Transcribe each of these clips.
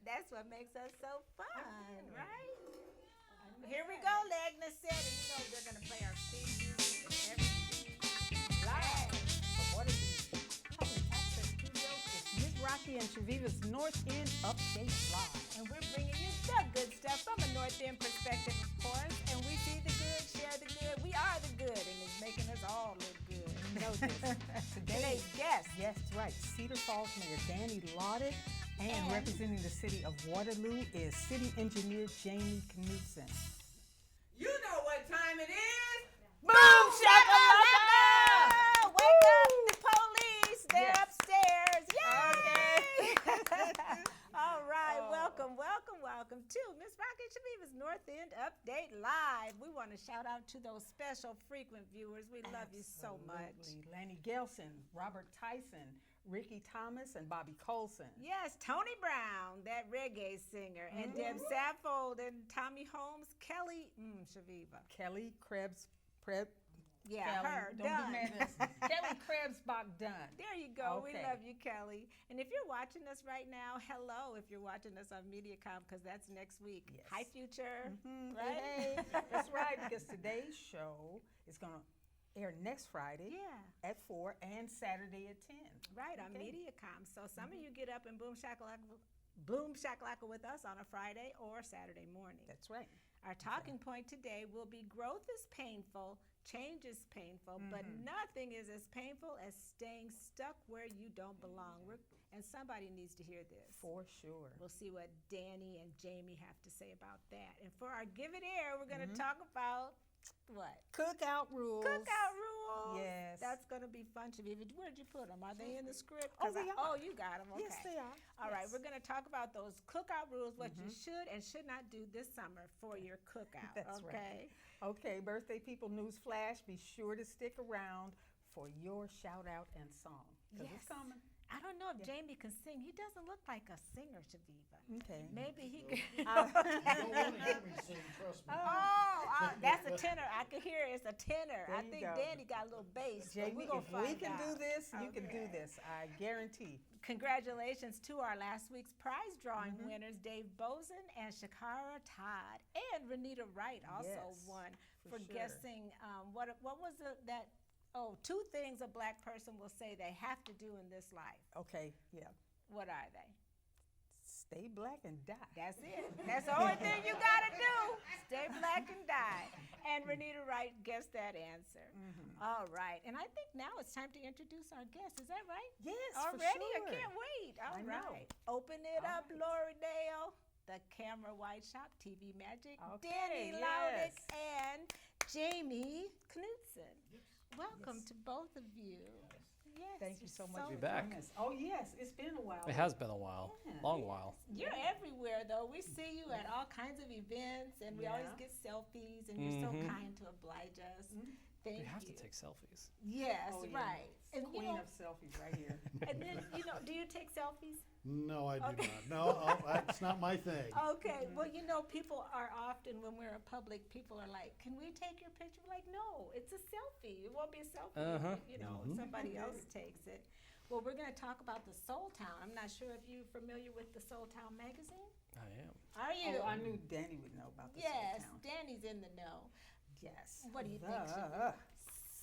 That's what makes us so fun, right? Here we go, Legna said, and you know they're gonna play our theme music and everything Live from Waterloo Public Access Studios, it's Miss Rocki and Chaveevah's North End Update Live. And we're bringing you the good stuff from a North End perspective, of course. And we see the good, share the good. We are the good, and it's making us all look good. You know this. Today's guest. Yes, right. Cedar Falls Mayor Danny Laudick and representing the city of Waterloo is City Engineer Jamie Knutson. You know what time it is? Boom shakalaka! Wake up the police. They're upstairs. Yay! Okay. All right. Welcome to Miss Rocki and Chaveevah's North End Update Live. We want to shout out to those special frequent viewers. We love you so much. Lanny Gelson, Robert Tyson, Ricky Thomas, and Bobby Colson. Yes, Tony Brown, that reggae singer, and Deb Saffold, and Tommy Holmes, Kelly Chaveevah. Kelly Krebs, Yeah, Kelly, her, don't done. be mad at us. Kelly Krebsbach done. There you go. Okay. We love you, Kelly. And if you're watching us right now, hello. If you're watching us on MediaCom, because that's next week. Yes. Hi, Future. Right? Hey. That's right, because today's show is going to air next Friday Yeah. at 4 and Saturday at 10. Right, on MediaCom. So some of you get up and boom shakalaka with us on a Friday or Saturday morning. That's right. Our talking point today will be growth is painful, change is painful, but nothing is as painful as staying stuck where you don't belong. And somebody needs to hear this. For sure. We'll see what Danny and Jamie have to say about that. And for our Give It Air, we're going to talk about what? Cookout rules. Cookout rules. Yes. That's going to be fun, Chaveevah. Where did you put them? Are they in the script? Oh, they are. Oh, you got them. Okay. Yes, they are. All right, Yes. we're going to talk about those cookout rules, what you should and should not do this summer for your cookout. That's okay? right. Okay, birthday people news flash. Be sure to stick around for your shout out and song. Because it's coming. I don't know if Jamie can sing. He doesn't look like a singer, Chaveevah. Okay. Maybe he can. You don't want to hear me sing, trust me. That's a tenor. I can hear it's a tenor. There I you think go. Danny got a little bass. But Jamie, we're if gonna we find can do out. this, you can do Okay. this. I guarantee. Congratulations to our last week's prize drawing winners, Dave Bozen and Shakara Todd. And Renita Wright also Yes, won for for sure. guessing what was that. Oh, 2 things a black person will say they have to do in this life. Okay, yeah. What are they? Stay black and die. That's it. That's the only thing you gotta do. Stay black and die. And Renita Wright guessed that answer. All right. And I think now it's time to introduce our guest. Is that right? Yes, Already? for I sure. can't wait. All I know. right. Open it All up, right. Lauridale, the Camera White Shop, TV Magic, Okay, Danny Laudick, yes. and Jamie Knutson. Welcome Yes. to both of you. Yes. Thank you so much so for Be back. joining us. Oh, yes, it's been a while. It has been a while, Yeah. long while. You're everywhere, though. We see you at all kinds of events, and we always Yeah. get selfies, and you're so kind to oblige us. Thank We have you. to take selfies. Yes, Oh, yeah. right. And Queen you know, of selfies right here. and then do you take selfies? No, I do Okay. not. No, it's not my thing. Okay. Well, people are often when we're in public, people are like, "Can we take your picture?" We're like, "No, it's a selfie. It won't be a selfie. If, somebody else takes it." Well, we're going to talk about the Soul Town. I'm not sure if you're familiar with the Soul Town magazine. I am. Are you? Oh, I knew Danny would know about the Yes, Soul Town. Danny's in the know. Yes. What do you think, The Shanice?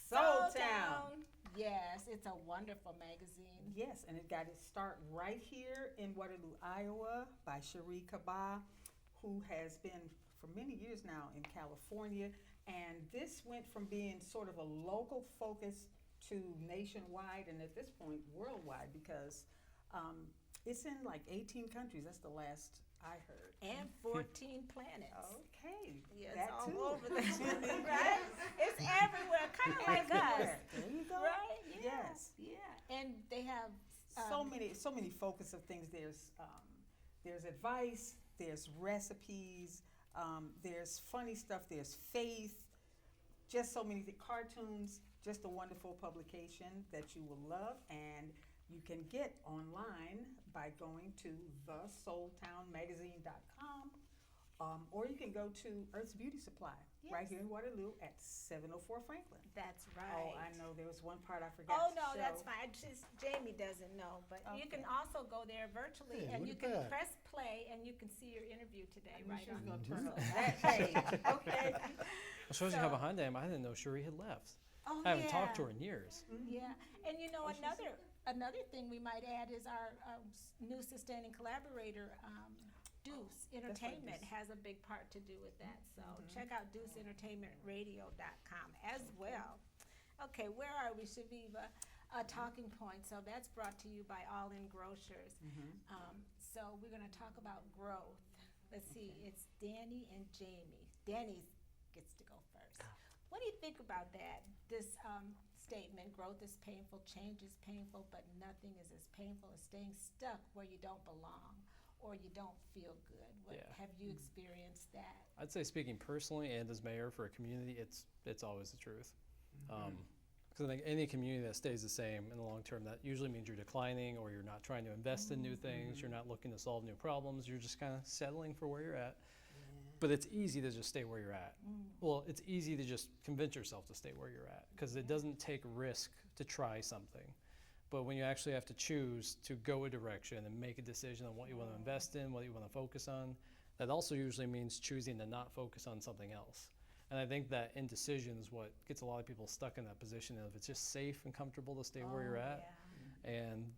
Soul Town. Yes, it's a wonderful magazine. Yes, and it got its start right here in Waterloo, Iowa by Cherie Kaba, who has been for many years now in California. And this went from being sort of a local focus to nationwide and at this point worldwide because it's in like 18 countries. That's the last I heard. And 14 planets. Okay, Yeah, that it's all too. over the right? It's everywhere, kind of like us. Everywhere. There you go. Right? Yeah. Yes. Yeah. And they have So many focus of things. There's advice, there's recipes, there's funny stuff, there's faith, just so many cartoons. Just a wonderful publication that you will love, and you can get online by going to thesoultownmagazine.com, or you can go to Earth's Beauty Supply. right Yes. here in Waterloo at 704 Franklin. That's right. Oh, I know there was one part I forgot Oh to no, show. that's fine. Just Jamie doesn't know, but you can Okay. also go there virtually, Hey, and look you at can that. press play, and you can see your interview today I knew right she was on. going to the turn up phone. that page. Okay. Well, shows you how So- behind I am. I didn't know Cherie had left. Oh I haven't yeah. talked to her in years. Yeah, and you know Oh, she's another thing we might add is our new sustaining collaborator, Deuce Entertainment Deuce. has a big part to do with that. So check out DeuceEntertainmentRadio.com as well. Okay, where are we, Chaveevah? Talking Point. So that's brought to you by All In Grocers. So we're going to talk about growth. Let's see, it's Danny and Jamie. Danny gets to go first. What do you think about that? This statement, growth is painful, change is painful, but nothing is as painful as staying stuck where you don't belong or you don't feel good. What, Yeah. Have you experienced that? I'd say speaking personally and as mayor for a community, it's always the truth. Because I think any community that stays the same in the long term, that usually means you're declining or you're not trying to invest in new things, you're not looking to solve new problems, you're just kind of settling for where you're at. But it's easy to just stay where you're at. Well, it's easy to just convince yourself to stay where you're at because it doesn't take risk to try something. But when you actually have to choose to go a direction and make a decision on what you want to invest in, what you want to focus on, that also usually means choosing to not focus on something else. And I think that indecision is what gets a lot of people stuck in that position of it's just safe and comfortable to stay where you're at.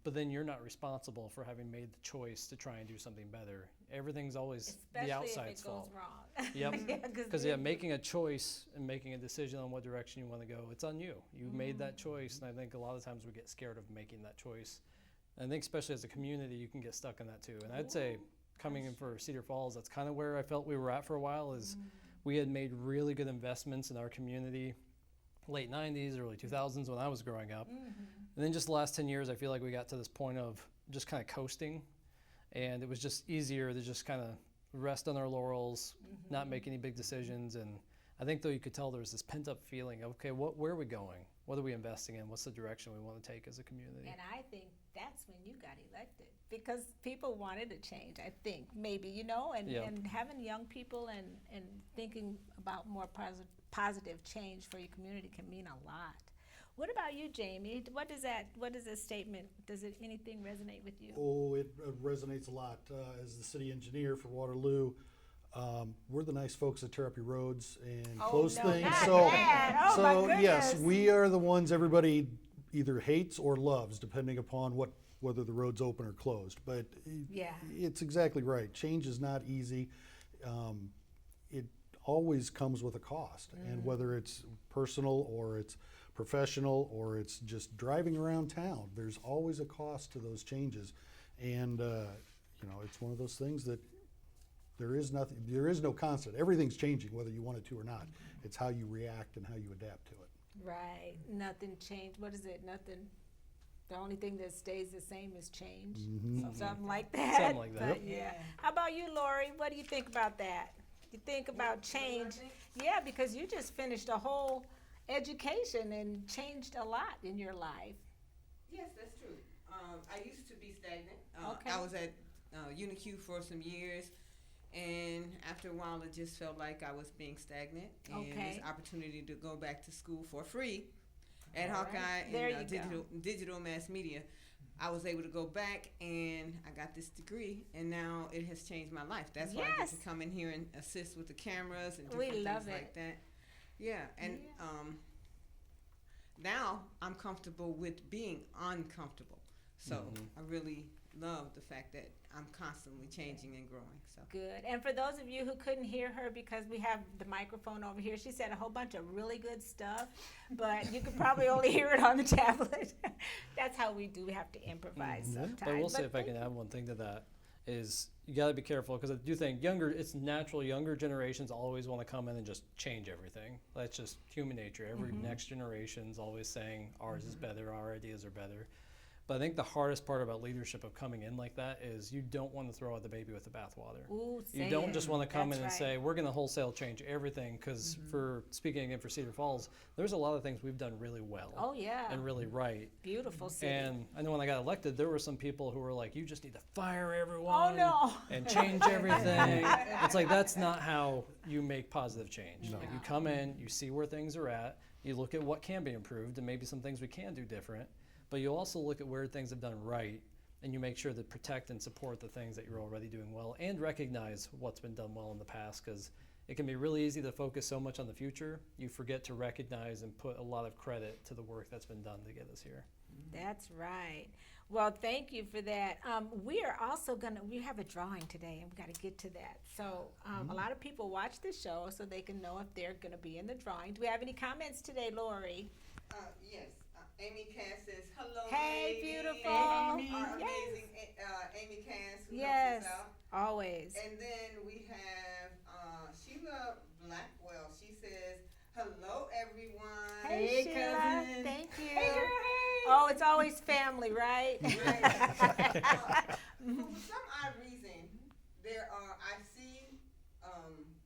But then you're not responsible for having made the choice to try and do something better. Everything's always Especially the outside's if it goes fault. wrong. Yep. Because making a choice and making a decision on what direction you want to go, it's on you. You made that choice, and I think a lot of times we get scared of making that choice. And I think especially as a community, you can get stuck in that too. And I'd say coming in for Cedar Falls, that's kind of where I felt we were at for a while. Is we had made really good investments in our community, late 90s, early 2000s when I was growing up. And then just the last 10 years, I feel like we got to this point of just kind of coasting. And it was just easier to just kind of rest on our laurels, not make any big decisions. And I think though you could tell there was this pent up feeling of, okay, where are we going? What are we investing in? What's the direction we want to take as a community? And I think that's when you got elected because people wanted to change, I think, maybe, you know, and having young people and thinking about more positive change for your community can mean a lot. What about you, Jamie? What is this statement? Does anything resonate with you? Oh, it resonates a lot. As the city engineer for Waterloo, we're the nice folks that tear up your roads and close things. not So, that. Oh, my so yes, goodness. we are the ones everybody either hates or loves, depending upon whether the road's open or closed. But Yeah. it's exactly right. Change is not easy. It always comes with a cost, and whether it's personal or it's professional or it's just driving around town, there's always a cost to those changes. And it's one of those things that there is no constant. Everything's changing whether you want it to or not. It's how you react and how you adapt to it. Right. Nothing changed. What is it? Nothing. The only thing that stays the same is change. Something like that. Something like that. But, yeah. How about you, Lori? What do you think about that? You think about change? Yeah, because you just finished a whole education and changed a lot in your life. Yes, that's true. I used to be stagnant. Okay. I was at UniQ for some years, and after a while, it just felt like I was being stagnant. And Okay. this opportunity to go back to school for free at All Hawkeye right. There in you digital mass media. I was able to go back, and I got this degree, and now it has changed my life. That's why I get Yes. to come in here and assist with the cameras and We different love things it. like that. Yeah, and now I'm comfortable with being uncomfortable. So I really love the fact that I'm constantly changing and growing. So Good. And for those of you who couldn't hear her because we have the microphone over here, she said a whole bunch of really good stuff, but you could probably only hear it on the tablet. That's how we do. We have to improvise sometimes. But I will say, if I thank can add one thing to that, is you got to be careful because I do think it's natural. Younger generations always want to come in and just change everything. That's just human nature. Every next generation's always saying ours is better, our ideas are better. But I think the hardest part about leadership of coming in like that is you don't want to throw out the baby with the bathwater. Ooh, You don't just want to come That's in and right. say, we're going to wholesale change everything, because for speaking again for Cedar Falls, there's a lot of things we've done really well Oh, yeah. and really right. Beautiful city. And I know when I got elected, there were some people who were like, you just need to fire everyone Oh, no. and change everything. It's like, that's not how you make positive change. No. Like, you come in, you see where things are at, you look at what can be improved and maybe some things we can do different, but you also look at where things have done right, and you make sure to protect and support the things that you're already doing well and recognize what's been done well in the past, because it can be really easy to focus so much on the future, you forget to recognize and put a lot of credit to the work that's been done to get us here. That's right. Well, thank you for that. We are also we have a drawing today, and we got to get to that. So a lot of people watch the show so they can know if they're going to be in the drawing. Do we have any comments today, Lori? Yes. Amy Cass says, hello, Hey, ladies." beautiful. Our Yes. amazing Amy Cass, who Yes, helps us out. always. And then we have Sheila Blackwell. She says, hello, everyone. Hey, Hey, Sheila. cousin. Thank you. Hey, girl, hey. Oh, it's always family, right? For some odd reason, I see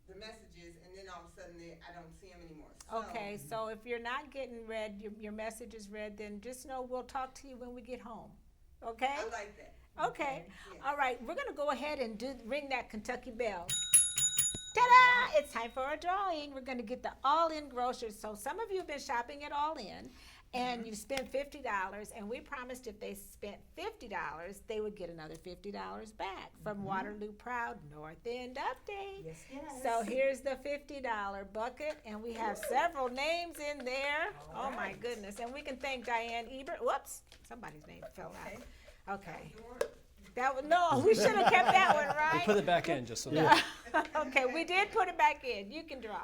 the messages, and then all of a sudden I don't see them anymore. So, Okay, so if you're not getting read, your message is read, then just know we'll talk to you when we get home. Okay? I like that. Okay. Yes. All right, we're going to go ahead and ring that Kentucky bell. Ta-da! It's time for a drawing. We're going to get the All-In Grocers. So some of you have been shopping at All-In, and you've spent $50, and we promised if they spent $50, they would get another $50 back from Waterloo Proud North End Update. Yes, yes. So here's the $50 bucket, and we have several names in there. All Oh my right. goodness! And we can thank Diane Ebert. Whoops, somebody's name fell Okay. out. Okay, we should have kept that one, We right? put it back in just so that Okay, we did put it back in. You can draw.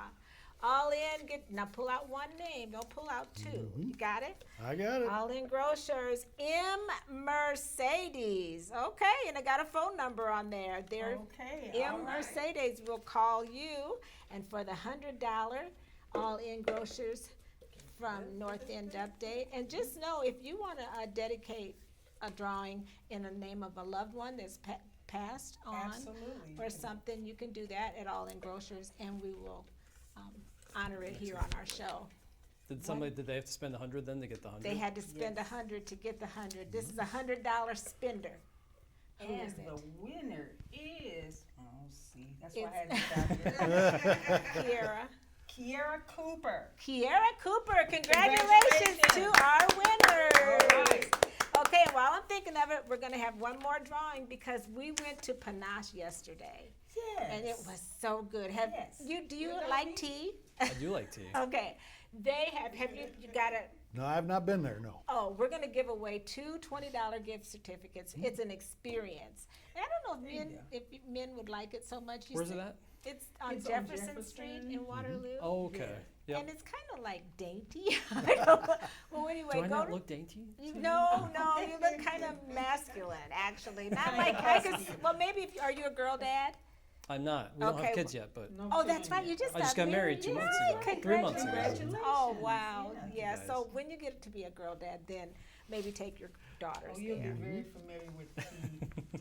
All in. Now pull out one name. Don't pull out two. You got it? I got it. All in Grocers. M. Mercedes. Okay, and I got a phone number on there. They're Okay. M. all right. Mercedes will call you, and for the $100 All-In Grocers from North End Update. And just know, if you want to dedicate a drawing in the name of a loved one that's passed on Absolutely. or something, you can do that at All-In Grocers, and we will honor it here on our show. did they have to spend 100 then to get the 100? They had to spend Yes. 100 to get the 100. This is a $100 spender. Who And is it? the winner is, see, that's why It's- I had it down here. Kiera. Kiera Cooper. Kiera Cooper, congratulations to our winners. All right. Okay, and while I'm thinking of it, we're going to have one more drawing because we went to Panache yesterday, Yes. and it was so good. Yes. Do you know like me? tea? I do like tea. Okay, they have you got it? No, I've not been there, no. Oh, we're going to give away two $20 gift certificates. It's an experience. And I don't know if men would like it so much. Where's it at? It's on It's on Jefferson Street Jefferson. in Waterloo. Oh, okay. Yep. And it's kind of like dainty. I don't know. Well, anyway, Do I go not to. look dainty? No, you look kind of masculine, actually. Not like I could. Well, maybe are you a girl dad? I'm not. We don't Okay, have kids yet, but No Oh, that's kidding. right. You just I just got married 2 Yay, months ago. 3 months ago. congratulations. Oh, Congratulations. wow. Yeah. Yeah. Thank you, So guys. when you get to be a girl dad, then maybe take your daughters Oh, you'll there. be very familiar with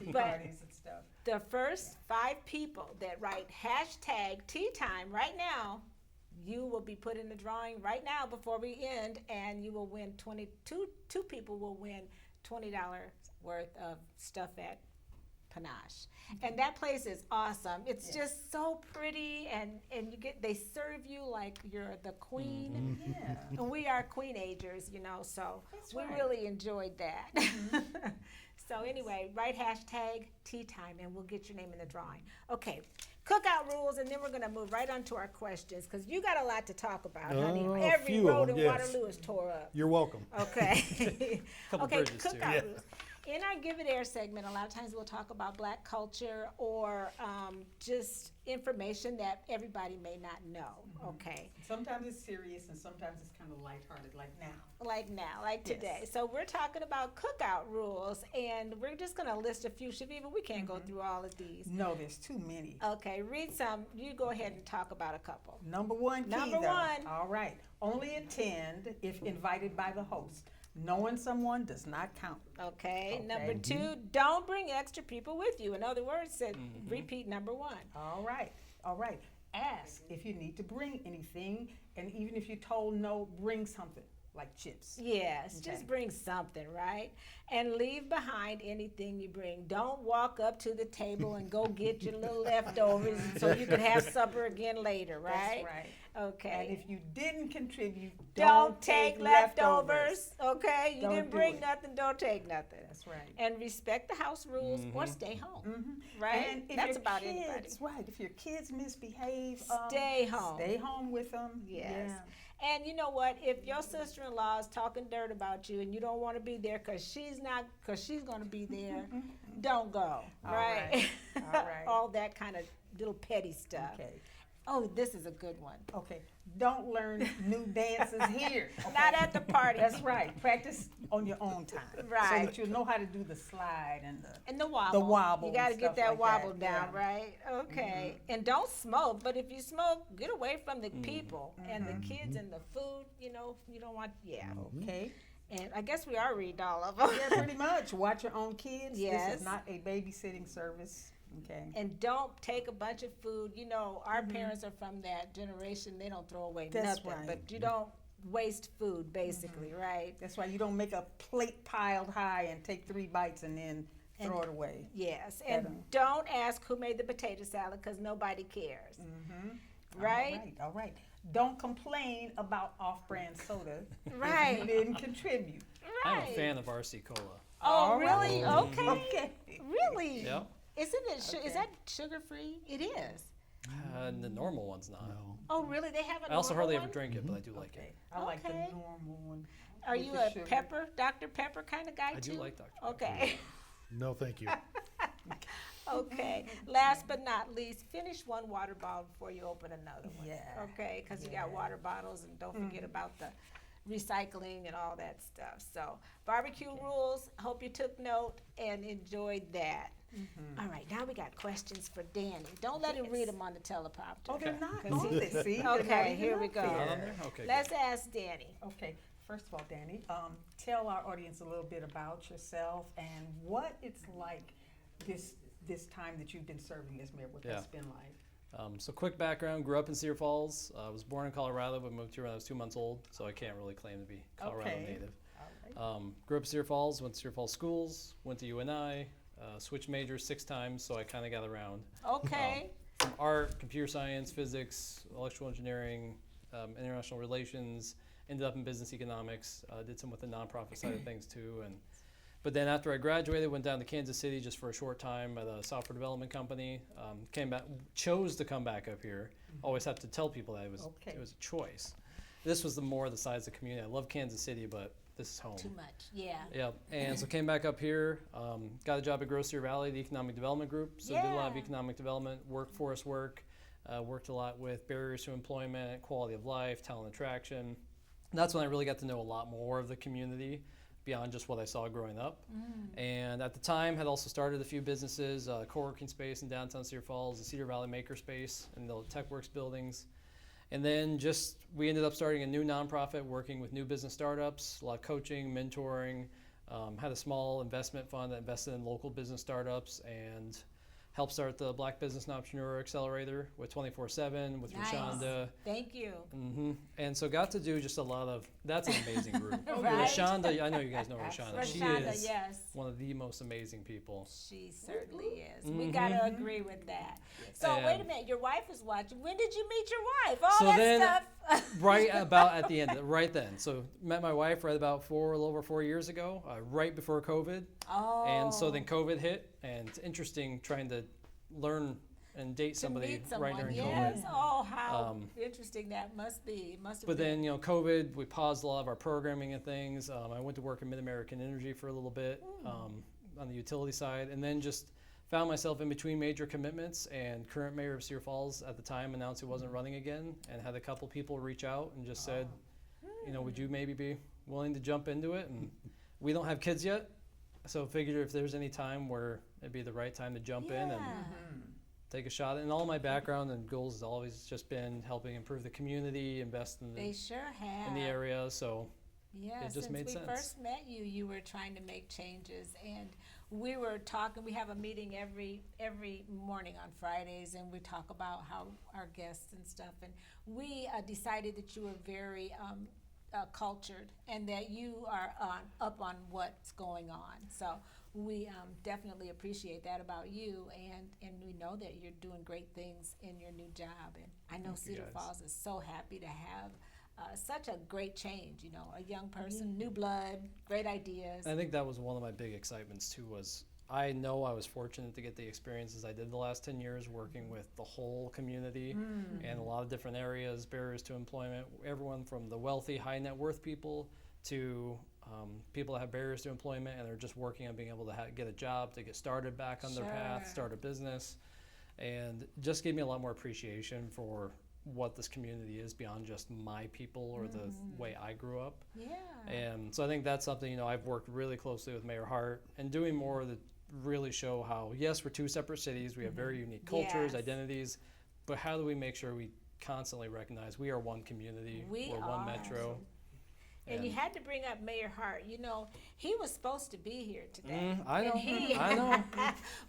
tea But- parties and stuff. The first 5 people that write hashtag tea time right now, you will be put in the drawing right now before we end, and you will win two people will win $20 worth of stuff at Panache. And that place is awesome. It's just so pretty, and they serve you like you're the queen. Yeah. And we are queenagers, so That's we right. really enjoyed that. So anyway, write hashtag tea time and we'll get your name in the drawing. Okay, cookout rules, and then we're gonna move right on to our questions, because you got a lot to talk about, honey. Oh, a Every few of road them, in yes. Waterloo is tore up. You're welcome. Okay. Couple Okay, bridges, too. cookout Yeah. rules. In our Give It Air segment, a lot of times we'll talk about Black culture or just information that everybody may not know. Okay. Sometimes it's serious and sometimes it's kind of lighthearted, like now. Like now, like Yes. today. So we're talking about cookout rules, and we're just going to list a few. Chaveevah, we can't go through all of these. No, there's too many. Okay, read some. You go ahead and talk about a couple. Number one key, Number though. one. All right. Only attend if invited by the host. Knowing someone does not count. Okay. Okay. Number 2, don't bring extra people with you. In other words, repeat number 1. All right. All right. Ask if you need to bring anything, and even if you're told no, bring something like chips. Yes, Okay. just bring something, right? And leave behind anything you bring. Don't walk up to the table and go get your little leftovers so you can have supper again later, right? That's right. Okay. And if you didn't contribute, don't take leftovers. Okay, you Don't didn't do bring it. nothing, don't take nothing. That's right. And respect the house rules or stay home. Mm-hmm. Right? And if That's your about kids, anybody. Right. If your kids misbehave, Stay home. Stay home with them. Yes. Yeah. And you know what? If your sister-in-law is talking dirt about you and you don't want to be there because she's going to be there, don't go. All Right? right. All right. All that kind of little petty stuff. Okay. Oh, this is a good one. Okay. Don't learn new dances here. Not at the party. That's right. Practice on your own time. Right. So that you'll know how to do the slide and the. And the wobble. The wobble You got to and get stuff that like wobble that, down, yeah. right? Okay. And don't smoke. But if you smoke, get away from the people and the kids and the food. You know, you don't want. Yeah. Okay. And I guess we are reading all of them. Yeah, pretty much. Watch your own kids. Yes. This is not a babysitting service. Okay. And don't take a bunch of food. You know, our parents are from that generation. They don't throw away That's nothing. right. But you don't waste food, basically, right? That's why you don't make a plate piled high and take 3 bites and then throw it away. Yes. And Better. don't ask who made the potato salad because nobody cares. Right? All right. Don't complain about off-brand soda. Right. If you didn't contribute. I'm Right. a fan of RC Cola. Oh, All really? right. Okay. Okay. Really? Yep. Isn't it? Is Okay. that sugar free? It is. The normal one's not. No. Oh, really? They have a I also normal hardly one? ever drink it, but I do like Okay. it. I like the Okay. normal one. Are with you the a sugar. pepper, Dr. Pepper kind of guy I too? do like Dr. Pepper. Okay. No, thank you. Okay. Last but not least, finish one water bottle before you open another one. Yeah. Okay, because you got water bottles, and don't forget about the recycling and all that stuff. So, barbecue rules. Hope you took note and enjoyed that. All right, now we got questions for Danny. Don't let him read them on the teleprompter. Oh, they're not 'Cause on he- this. See? They're not Okay, even here we up go. there. Not on there? Okay. Let's ask Danny. Okay, first of all, Danny, tell our audience a little bit about yourself and what it's like this time that you've been serving as mayor, what Yeah. that's been like. So quick background, grew up in Cedar Falls. I was born in Colorado, but moved here when I was 2 months old, so I can't really claim to be Colorado Okay. native. All right. Grew up in Cedar Falls, went to Cedar Falls schools, went to UNI, switched majors 6 times, so I kind of got around. Okay. From art, computer science, physics, electrical engineering, international relations, ended up in business economics, did some with the nonprofit side of things too. But then after I graduated, went down to Kansas City just for a short time at a software development company. Came back, chose to come back up here. Always have to tell people that it was a choice. This was more the size of the community. I love Kansas City, but this is home. Too much. Yeah. Yeah, and so came back up here, got a job at Grocery Valley, the Economic Development Group. So did a lot of Yeah. economic development, workforce work, worked a lot with barriers to employment, quality of life, talent attraction. And that's when I really got to know a lot more of the community beyond just what I saw growing up. And at the time had also started a few businesses, co-working space in downtown Cedar Falls, the Cedar Valley Makerspace and the TechWorks buildings. And then we ended up starting a new nonprofit working with new business startups, a lot of coaching, mentoring, had a small investment fund that invested in local business startups and helped start the Black Business and Entrepreneur Accelerator with 24/7, with Nice. Rashonda. Thank you. And so got to do just a lot of, that's an amazing group. Right. Rashonda, I know you guys know Rashonda. She Rashonda, is yes. one of the most amazing people. She certainly is. We got to agree with that. So wait a And- minute, your wife is watching. When did you meet your wife? All So that then- stuff. Right about at the end, right then. So met my wife right about a little over 4 years ago, right before COVID. Oh. And so then COVID hit, and it's interesting trying to learn and date to somebody meet right someone, during yes. COVID. Oh, how interesting that must be. It must have But been. then, COVID, we paused a lot of our programming and things. I went to work in Mid-American Energy for a little bit on the utility side, and then just found myself in between major commitments, and current mayor of Cedar Falls at the time announced he wasn't running again, and had a couple people reach out and just said, would you maybe be willing to jump into it? And we don't have kids yet, so figured if there's any time where it'd be the right time to jump in and take a shot. And all my background and goals has always just been helping improve the community, invest in They the, sure have. in the area. So Yeah, it just since made we sense. first met you, you were trying to make changes, and we were talking. We have a meeting every morning on Fridays, and we talk about how our guests and stuff. And we decided that you were very cultured, and that you are up on what's going on. So we definitely appreciate that about you, and we know that you're doing great things in your new job. And I know Thank you, Cedar guys. Falls is so happy to have such a great change, a young person, new blood, great ideas. I think that was one of my big excitements too. Was I know I was fortunate to get the experiences I did the last 10 years working with the whole community and a lot of different areas, barriers to employment, everyone from the wealthy, high net worth people to people that have barriers to employment and are just working on being able to get a job, to get started back on their path, Sure. start a business, and just gave me a lot more appreciation for what this community is beyond just my people or the way I grew up. Yeah. And so I think that's something, I've worked really closely with Mayor Hart and doing more to really show how, yes, we're two separate cities, we have very unique cultures, Yes. identities, but how do we make sure we constantly recognize we are one community, We we're are. one metro. And you had to bring up Mayor Hart. He was supposed to be here today. I know, And he, I know.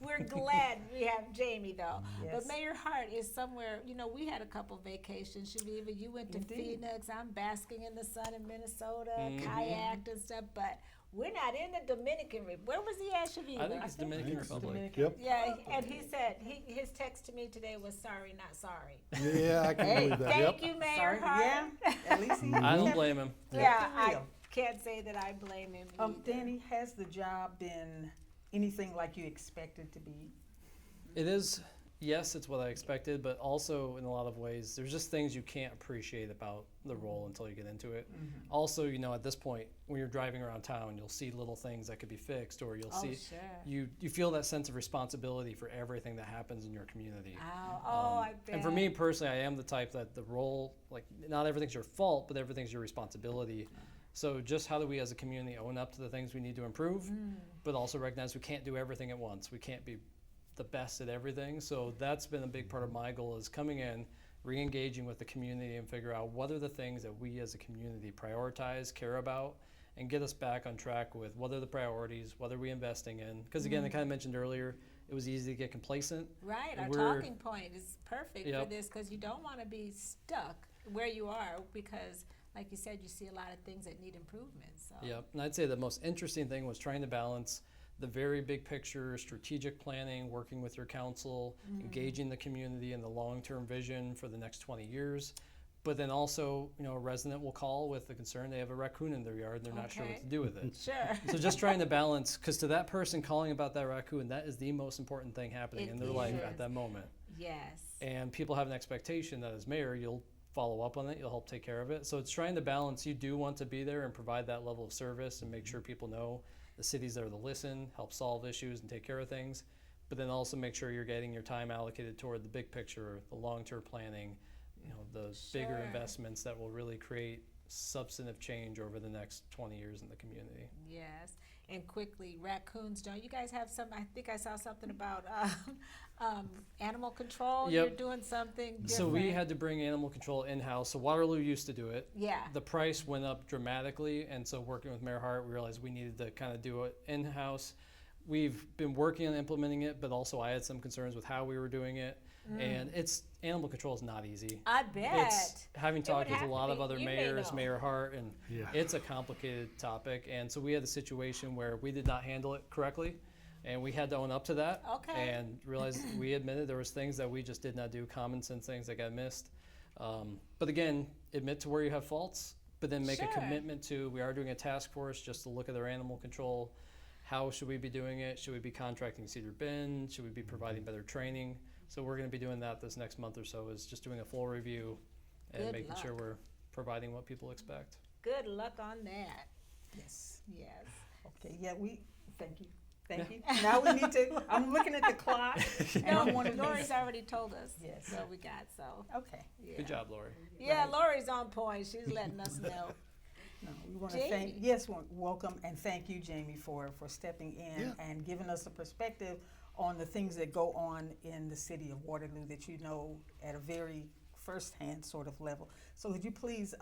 We're glad we have Jamie, though. Yes. But Mayor Hart is somewhere, we had a couple vacations. Chaveevah, you went to Indeed. Phoenix. I'm basking in the sun in Minnesota, kayaked and stuff. But we're not in the Dominican Republic. Where was he at, Chaveevah? I think it's Dominican Republic. Yep. Yeah, and he said, his text to me today was sorry, not sorry. Yeah, I can believe that. Thank Yep. you, Mayor Sorry, Hart. yeah. At least he. I don't blame him. Yeah, Kept it I real. can't say that I blame him either. Danny, has the job been anything like you expected to be? It is, yes, it's what I expected, but also in a lot of ways, there's just things you can't appreciate about the role until you get into it. Also, at this point, when you're driving around town, you'll see little things that could be fixed, or you'll see, Sure. you feel that sense of responsibility for everything that happens in your community. I bet. And for me personally, I am the type that the role, not everything's your fault, but everything's your responsibility. So just how do we as a community own up to the things we need to improve, but also recognize we can't do everything at once. We can't be the best at everything. So that's been a big part of my goal, is coming in, re-engaging with the community and figure out what are the things that we as a community prioritize, care about, and get us back on track with what are the priorities, what are we investing in. Because again, I kind of mentioned earlier, it was easy to get complacent. Right, And our we're- talking point is perfect for Yep. this, because you don't want to be stuck where you are, because like you said, you see a lot of things that need improvement. So Yep, and I'd say the most interesting thing was trying to balance the very big picture, strategic planning, working with your council, engaging the community in the long-term vision for the next 20 years. But then also, a resident will call with the concern they have a raccoon in their yard and they're not sure what Okay. to do with it. sure. So just trying to balance, because to that person calling about that raccoon, that is the most important thing happening It in their life is. at that moment. Yes. And people have an expectation that as mayor, you'll follow up on it, you'll help take care of it. So it's trying to balance, you do want to be there and provide that level of service and make sure people know the city's there to listen, help solve issues and take care of things, but then also make sure you're getting your time allocated toward the big picture, the long-term planning, the bigger Sure. investments that will really create substantive change over the next 20 years in the community. Yes. And quickly, raccoons, don't you guys have some, I think I saw something about animal control. Yep. You're doing something different. So we had to bring animal control in-house. So Waterloo used to do it. Yeah. The price went up dramatically, and so working with Mayor Hart, we realized we needed to kind of do it in-house. We've been working on implementing it, but also I had some concerns with how we were doing it. And animal control is not easy. I bet. It's having It talked would with a have to lot of be. other You may mayors, know. Mayor Hart, and Yeah. it's a complicated topic. And so we had a situation where we did not handle it correctly, and we had to own up to that. Okay. And realized we admitted there was things that we just did not do, common sense things that got missed. But again, admit to where you have faults, but then make a Sure. commitment to, we are doing a task force just to look at our animal control. How should we be doing it? Should we be contracting Cedar Bend? Should we be providing better training? So we're going to be doing that this next month or so, is just doing a full review and Good making sure luck. we're providing what people expect. Good luck on that. Yes. Yes. Okay, yeah, thank you. Thank you. Now we need to, I'm looking at the clock. And I No, want to Lori's already told us Yes. what we got, so. Okay. Yeah. Good job, Lori. Yeah, Lori's on point. She's letting us know. No, we want to Jamie. welcome and thank you, Jamie, for stepping in Yeah. and giving us a perspective on the things that go on in the city of Waterloo that you know at a very first-hand sort of level. So would you please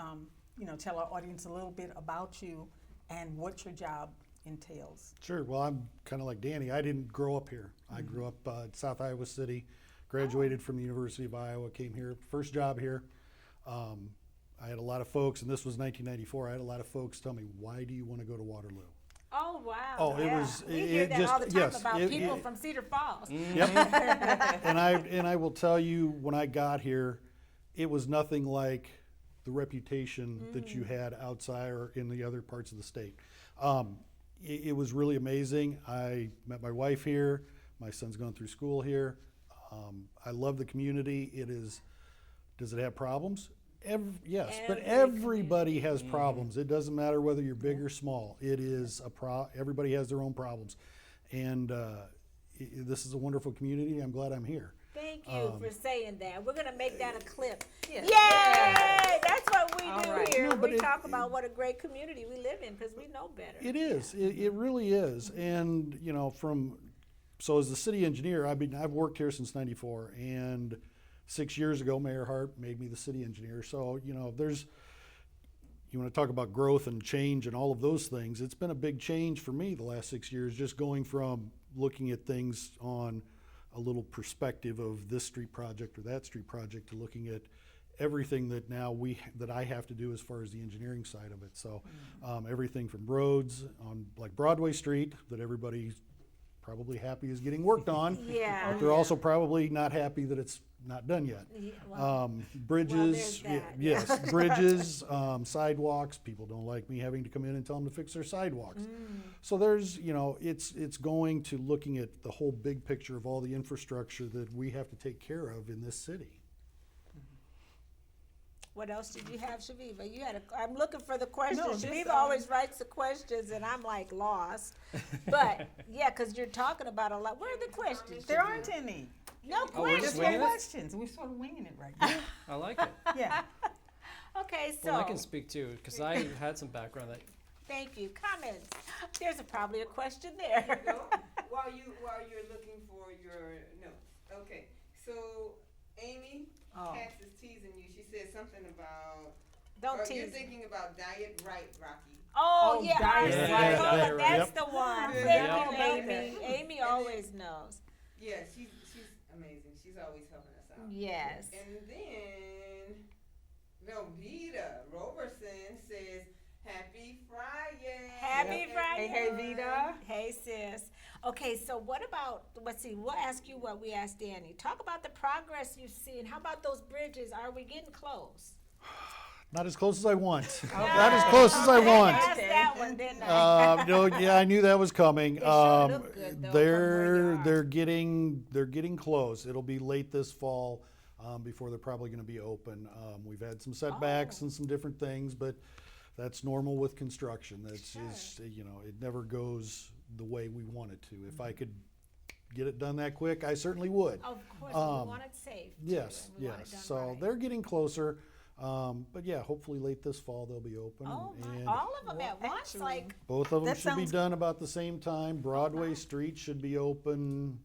tell our audience a little bit about you and what your job entails. Sure. Well, I'm kind of like Danny. I didn't grow up here. I grew up in South Iowa City, graduated from the University of Iowa, came here, first job here. I had a lot of folks, and this was 1994, I had a lot of folks tell me, why do you want to go to Waterloo? Oh, wow. Oh, it yeah. was- We it- hear it that just- all the time yes, about it- people it- from Cedar Falls. Yep. and I will tell you, when I got here, it was nothing like the reputation that you had outside or in the other parts of the state. It was really amazing. I met my wife here. My son's going through school here. I love the community. Does it have problems? Yes, but everybody has problems. It doesn't matter whether you're big or small. It is everybody has their own problems. And this is a wonderful community. I'm glad I'm here. Thank you for saying that. We're going to make that a clip. Yeah. Yay! That's what we do right. here. No, but we talk about what a great community we live in because we know better. It is. It really is. And, so as the city engineer, I've worked here since '94, and 6 years ago, Mayor Hart made me the city engineer. So, you want to talk about growth and change and all of those things. It's been a big change for me the last 6 years, just going from looking at things on a little perspective of this street project or that street project to looking at everything that that I have to do as far as the engineering side of it. So everything from roads on like Broadway Street that everybody's probably happy is getting worked on. Yeah. But they're also probably not happy that it's not done yet. Yeah, well, Bridges, there's that. yes, bridges, sidewalks. People don't like me having to come in and tell them to fix their sidewalks. So there's, it's going to looking at the whole big picture of all the infrastructure that we have to take care of in this city. What else did you have, Chaveevah? I'm looking for the questions. just, Chaveevah always writes the questions, and I'm like lost. But yeah, because you're talking about a lot. Where are the questions? There aren't any. No Oh, we're questions. just Just no winging it? questions. We're sort of winging it right now. I like it. Yeah. Okay, so Well, I can speak too, because I had some background that thank you. Comments. There's probably a question there. Go while you're looking for your notes. Okay, so Amy Katz is teasing you. She said something about. Don't You're tease. thinking about diet right, Rocki. Oh, Oh, yeah, Diane. RC. Yeah. Oh, that's Yep. the one. Yeah. Thank Yeah. you, Amy. Amy always knows. Yeah, she's amazing. She's always helping us out. Yes. And then Velveeta Roberson says, "Happy Friday." Happy Yep. Friday. Hey, Vita. Hey, sis. Okay, so what about, let's see, we'll ask you what we asked Danny. Talk about the progress you've seen. How about those bridges? Are we getting close? Not as close as I want. Not as close as I I want. asked that one, didn't I? Yeah, I knew that was coming. sure look good, though, from where you are. They're getting close. It'll be late this fall before they're probably going to be open. We've had some setbacks and some different things, but that's normal with construction. That's just, it never goes the way we want it to. If I could get it done that quick, I certainly would. Of course, we want it safe. too, Yes, and we want it yes. done So right. they're getting closer. But yeah, hopefully late this fall they'll be open. Oh, my. and All of them at Well, once? actually- Like, both of them That should be sounds- done about the same time. Broadway Street should be open.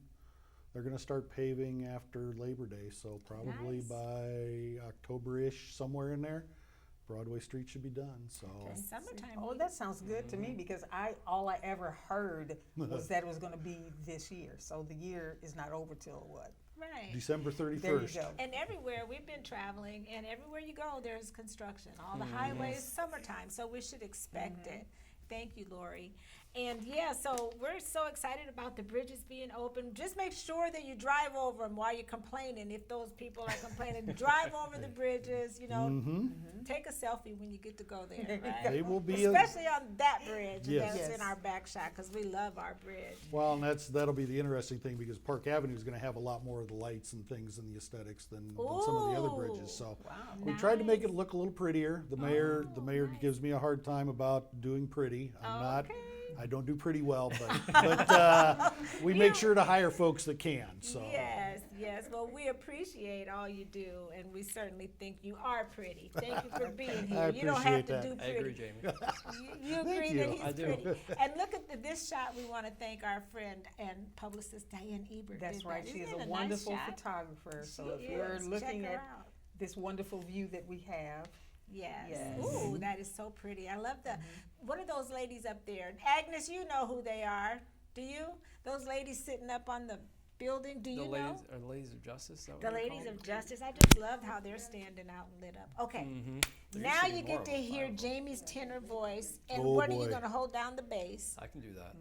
They're going to start paving after Labor Day, so probably Nice. by October-ish, somewhere in there, Broadway Street should be done. So summertime. Oh, that sounds good to me because all I ever heard was that it was going to be this year. So the year is not over till what? Right. December 31st. There you go. And everywhere we've been traveling, and everywhere you go, there's construction. All the highways, summertime, so we should expect it. Thank you, Lori. And yeah, so we're so excited about the bridges being open. Just make sure that you drive over them while you're complaining. If those people are complaining, drive over the bridges. Take a selfie when you get to go there. Right? They will be especially on that bridge Yes. that's Yes. in our back shot because we love our bridge. well, and that'll be the interesting thing because Park Avenue is going to have a lot more of the lights and things and the aesthetics than some of the other bridges. So we tried to make it look a little prettier. The mayor gives me a hard time about doing pretty. I don't do pretty well, but we make sure to hire folks that can. So Yes. Well, we appreciate all you do, and we certainly think you are pretty. Thank you for being here. I You don't have appreciate to that. do I agree, pretty. Jamie. You agree you. that he's I do. pretty. And look at this shot. We want to thank our friend and publicist Diane Ebert. That's did right. that. She is Isn't a that nice wonderful shot? photographer. So She if you're is. looking Check her at out. this wonderful view that we have, Yes. Yes. Ooh, that is so pretty. I love the. What are those ladies up there? Agnes, you know who they are. Do you? Those ladies sitting up on the building. Do you The know? ladies, are the ladies of justice? Is that what The they're ladies called? of justice. I just loved how they're standing out and lit up. Okay. There Now used to be you more get to of them, hear 5 of them. Jamie's tenor voice. And Oh, what are you boy. going to hold down the bass? I can do that.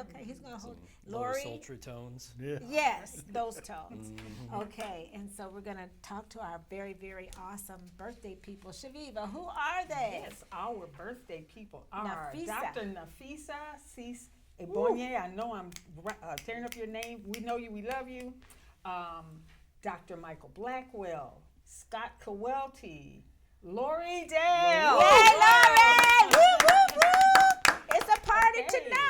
Okay. He's going to hold. Lower Lori. sultry tones. Yeah. Yes, those tones. Okay, and so we're gonna talk to our very, very awesome birthday people. Chaveevah, who are they? Yes, our birthday people are Nafisa. Dr. Nafisa Sis Ebonye. I know I'm tearing up your name. We know you. We love you. Dr. Michael Blackwell, Scott Kowalty, Lori Dale. Yay, Lori! Woo, woo, woo! It's a party Okay. tonight.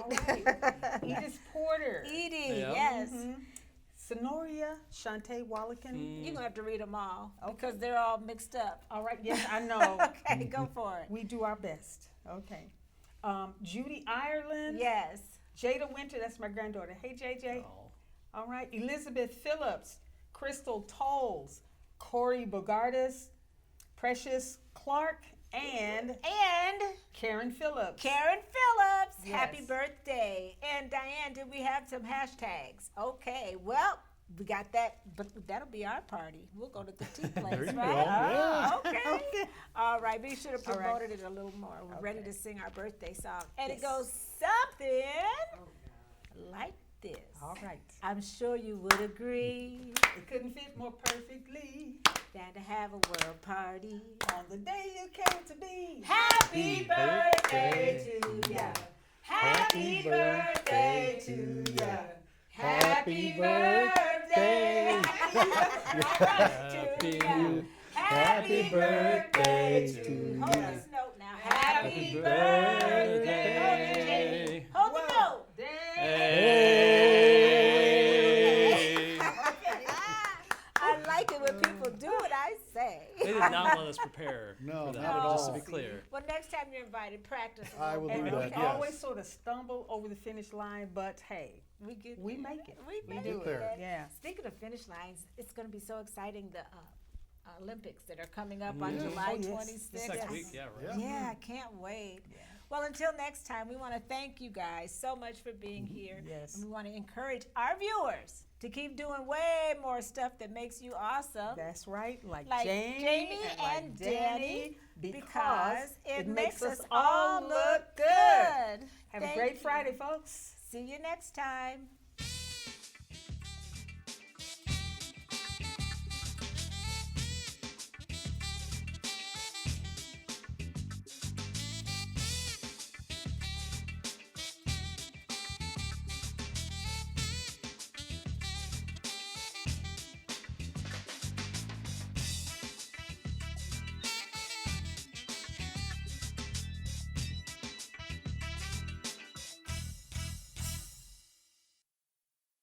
All right. Edith Porter. Edie, Yeah. yes. Sonoria Shantae Wallakin. You're gonna have to read them all because they're all mixed up. All right, yes, I know. Okay, go for it. We do our best. Okay. Judy Ireland. Yes. Jada Winter, that's my granddaughter. Hey, JJ. Oh. All right. Elizabeth Phillips, Crystal Tolles, Corey Bogardus, Precious Clark, and Karen Phillips. Karen Phillips, Yes. happy birthday. And Diane, did we have some hashtags? Okay, well, we got that, but that'll be our party. We'll go to the tea place, There you right? go, yeah. Okay. All right, we should have All right. promoted it a little more. We're ready to sing our birthday song. And it Yes. goes something like this. All right. I'm sure you would agree It couldn't fit more perfectly than to have a world party. on the day you came to be. Happy birthday to ya. Happy birthday to ya. Happy birthday. Happy birthday to Hold ya. this note now. Happy birthday. birthday. Hold the note. Hey. I like it when people do what I say. They did not let us prepare No, for that, not at just to all. be clear. Well, next time you're invited, practice. a I little will bit, do that, And okay? we yes. always sort of stumble over the finish line, but hey, We get we there. make it. We We make do it. there. Yeah. Speaking of finish lines, it's going to be so exciting. The Olympics that are coming up on Yeah. July Oh, yes. 26th. This next week, yeah, right? Yeah. Yeah, I can't wait. Well, until next time, we want to thank you guys so much for being here. Yes. And we want to encourage our viewers to keep doing way more stuff that makes you awesome. That's right, like Jamie Jamie and like Danny, because it makes us all all look good. Have a Thank great you. Friday, folks. See you next time.